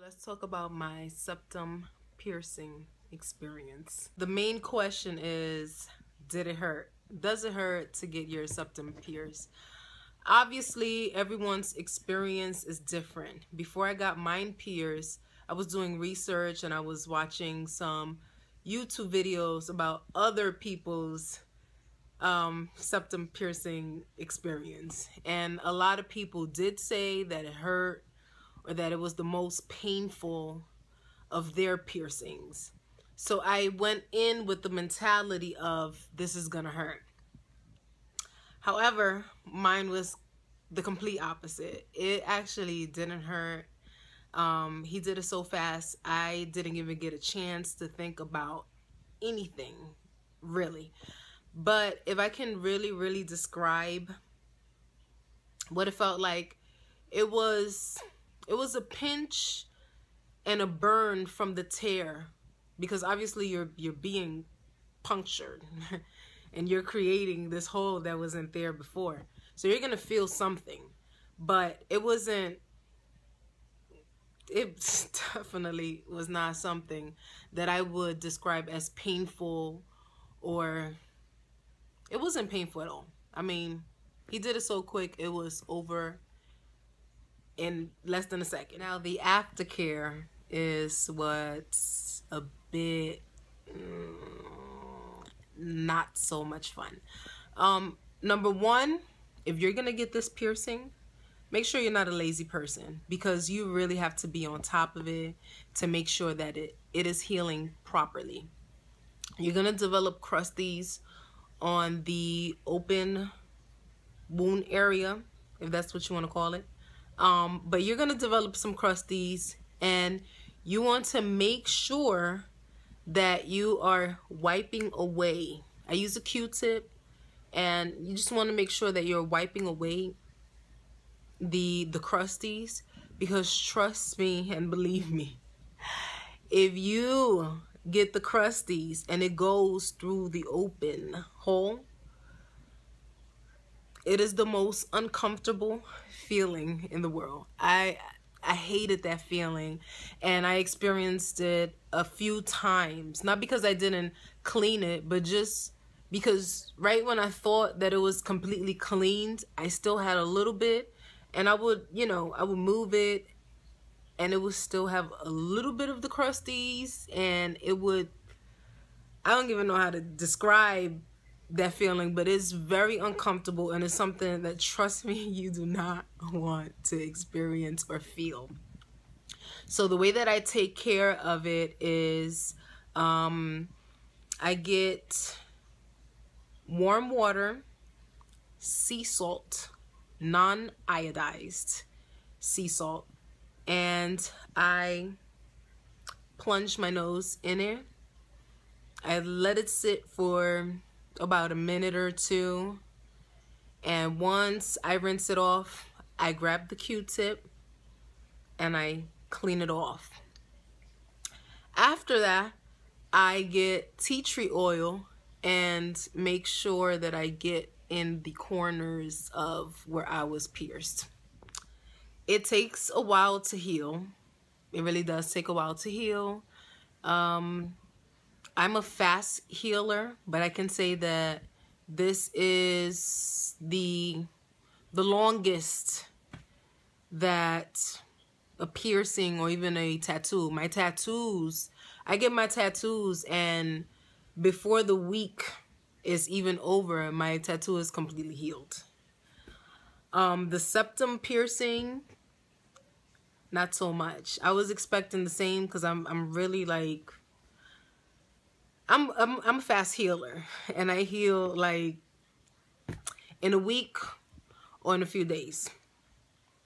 Let's talk about my septum piercing experience. The main question is, did it hurt? Does it hurt to get your septum pierced? Obviously, everyone's experience is different. Before I got mine pierced, I was doing research and I was watching some YouTube videos about other people's septum piercing experience. And a lot of people did say that it hurt, or that it was the most painful of their piercings. So I went in with the mentality of, this is gonna hurt. However, mine was the complete opposite. It actually didn't hurt. He did it so fast, I didn't even get a chance to think about anything, really. But if I can really describe what it felt like, it was a pinch and a burn from the tear, because obviously you're being punctured and you're creating this hole that wasn't there before. So you're gonna feel something, but it definitely was not something that I would describe as painful, or it wasn't painful at all. I mean, he did it so quick, it was over in less than a second. Now the aftercare is what's a bit not so much fun. Number one, if you're gonna get this piercing, make sure you're not a lazy person, because you really have to be on top of it to make sure that it is healing properly. You're gonna develop crusties on the open wound area, if that's what you want to call it. But you're gonna develop some crusties, and you want to make sure that you are wiping away. I use a Q-tip, and you just want to make sure that you're wiping away the crusties, because trust me and believe me, if you get the crusties and it goes through the open hole, it is the most uncomfortable feeling in the world. I hated that feeling, and I experienced it a few times, not because I didn't clean it, but just because right when I thought that it was completely cleaned, I still had a little bit, and I would move it, and it would still have a little bit of the crusties, and I don't even know how to describe that feeling, but it's very uncomfortable, and it's something that, trust me, you do not want to experience or feel. So the way that I take care of it is I get warm water, sea salt, non-iodized sea salt, and I plunge my nose in it. I let it sit for about a minute or two, and once I rinse it off, I grab the Q-tip and I clean it off. After that, I get tea tree oil and make sure that I get in the corners of where I was pierced. It takes a while to heal. It really does take a while to heal. I'm a fast healer, but I can say that this is the longest that a piercing or even a tattoo. My tattoos, I get my tattoos, and before the week is even over, my tattoo is completely healed. The septum piercing, not so much. I was expecting the same, because I'm really like, I'm a fast healer, and I heal like in a week or in a few days.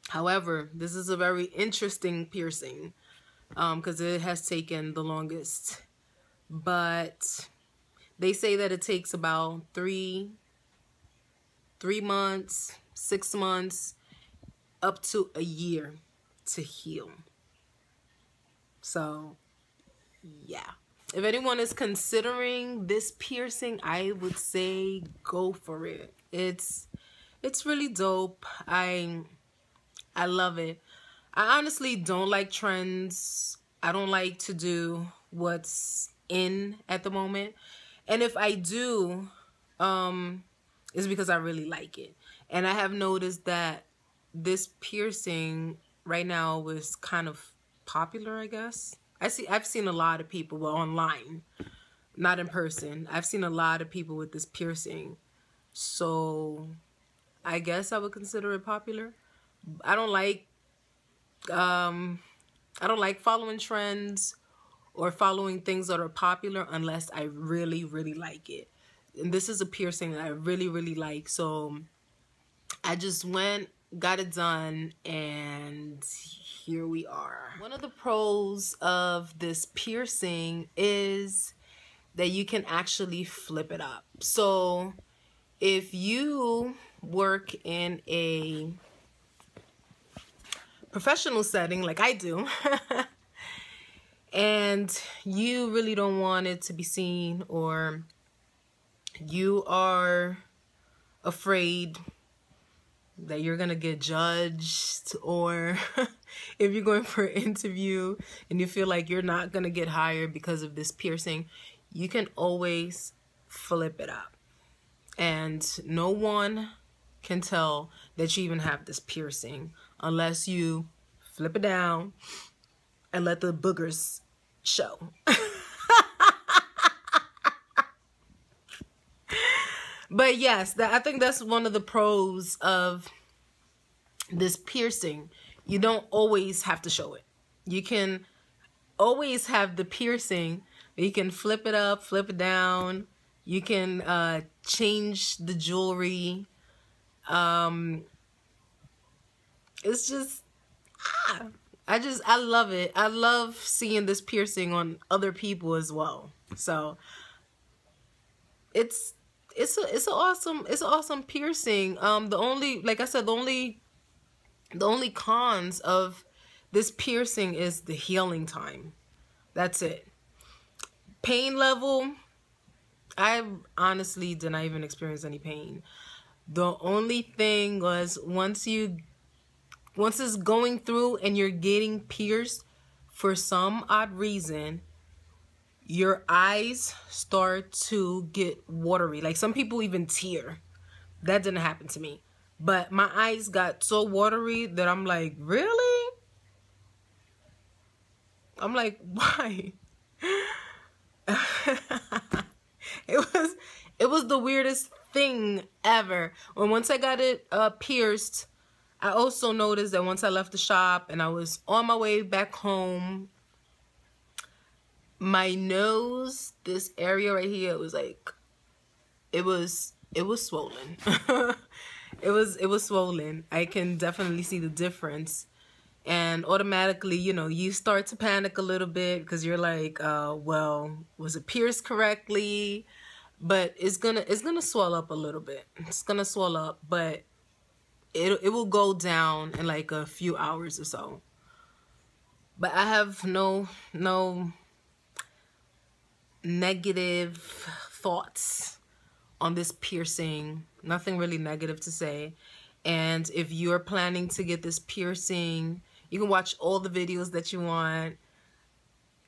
However, this is a very interesting piercing, because it has taken the longest. But they say that it takes about 3 months, 6 months, up to a year to heal. So yeah, if anyone is considering this piercing, I would say go for it. It's really dope. I love it. I honestly don't like trends. I don't like to do what's in at the moment. And if I do, it's because I really like it. And I have noticed that this piercing right now was kind of popular, I guess. I've seen a lot of people, well, online, not in person. I've seen a lot of people with this piercing. So I guess I would consider it popular. I don't like following trends or following things that are popular unless I really, really like it. And this is a piercing that I really, really like. So I just went, got it done, and here we are. One of the pros of this piercing is that you can actually flip it up. So if you work in a professional setting like I do, and you really don't want it to be seen, or you are afraid that you're gonna get judged, or if you're going for an interview and you feel like you're not gonna get hired because of this piercing, you can always flip it up. And no one can tell that you even have this piercing unless you flip it down and let the boogers show. But yes, I think that's one of the pros of this piercing. You don't always have to show it. You can always have the piercing. You can flip it up, flip it down. You can change the jewelry. It's just, I love it. I love seeing this piercing on other people as well. So it's an awesome piercing. The only, like I said, the only cons of this piercing is the healing time. That's it. Pain level, I honestly did not even experience any pain. The only thing was once it's going through and you're getting pierced, for some odd reason, your eyes start to get watery. Like some people even tear. That didn't happen to me. But my eyes got so watery that I'm like, really? I'm like, why? It was the weirdest thing ever. When once I got it pierced, I also noticed that once I left the shop and I was on my way back home, my nose, this area right here, it was like, it was swollen. it was swollen. I can definitely see the difference. And automatically, you know, you start to panic a little bit because you're like, well, was it pierced correctly? But it's gonna swell up a little bit. It's gonna swell up, but it will go down in like a few hours or so. But I have no negative thoughts on this piercing. Nothing really negative to say. And if you're planning to get this piercing, you can watch all the videos that you want,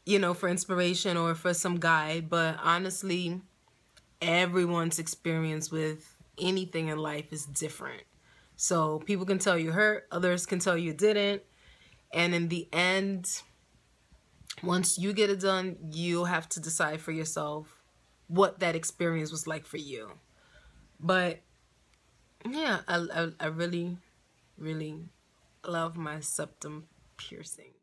you know, for inspiration or for some guide. But honestly, everyone's experience with anything in life is different. So people can tell you hurt, others can tell you didn't. And in the end, once you get it done, you'll have to decide for yourself what that experience was like for you. But yeah, I really, really love my septum piercing.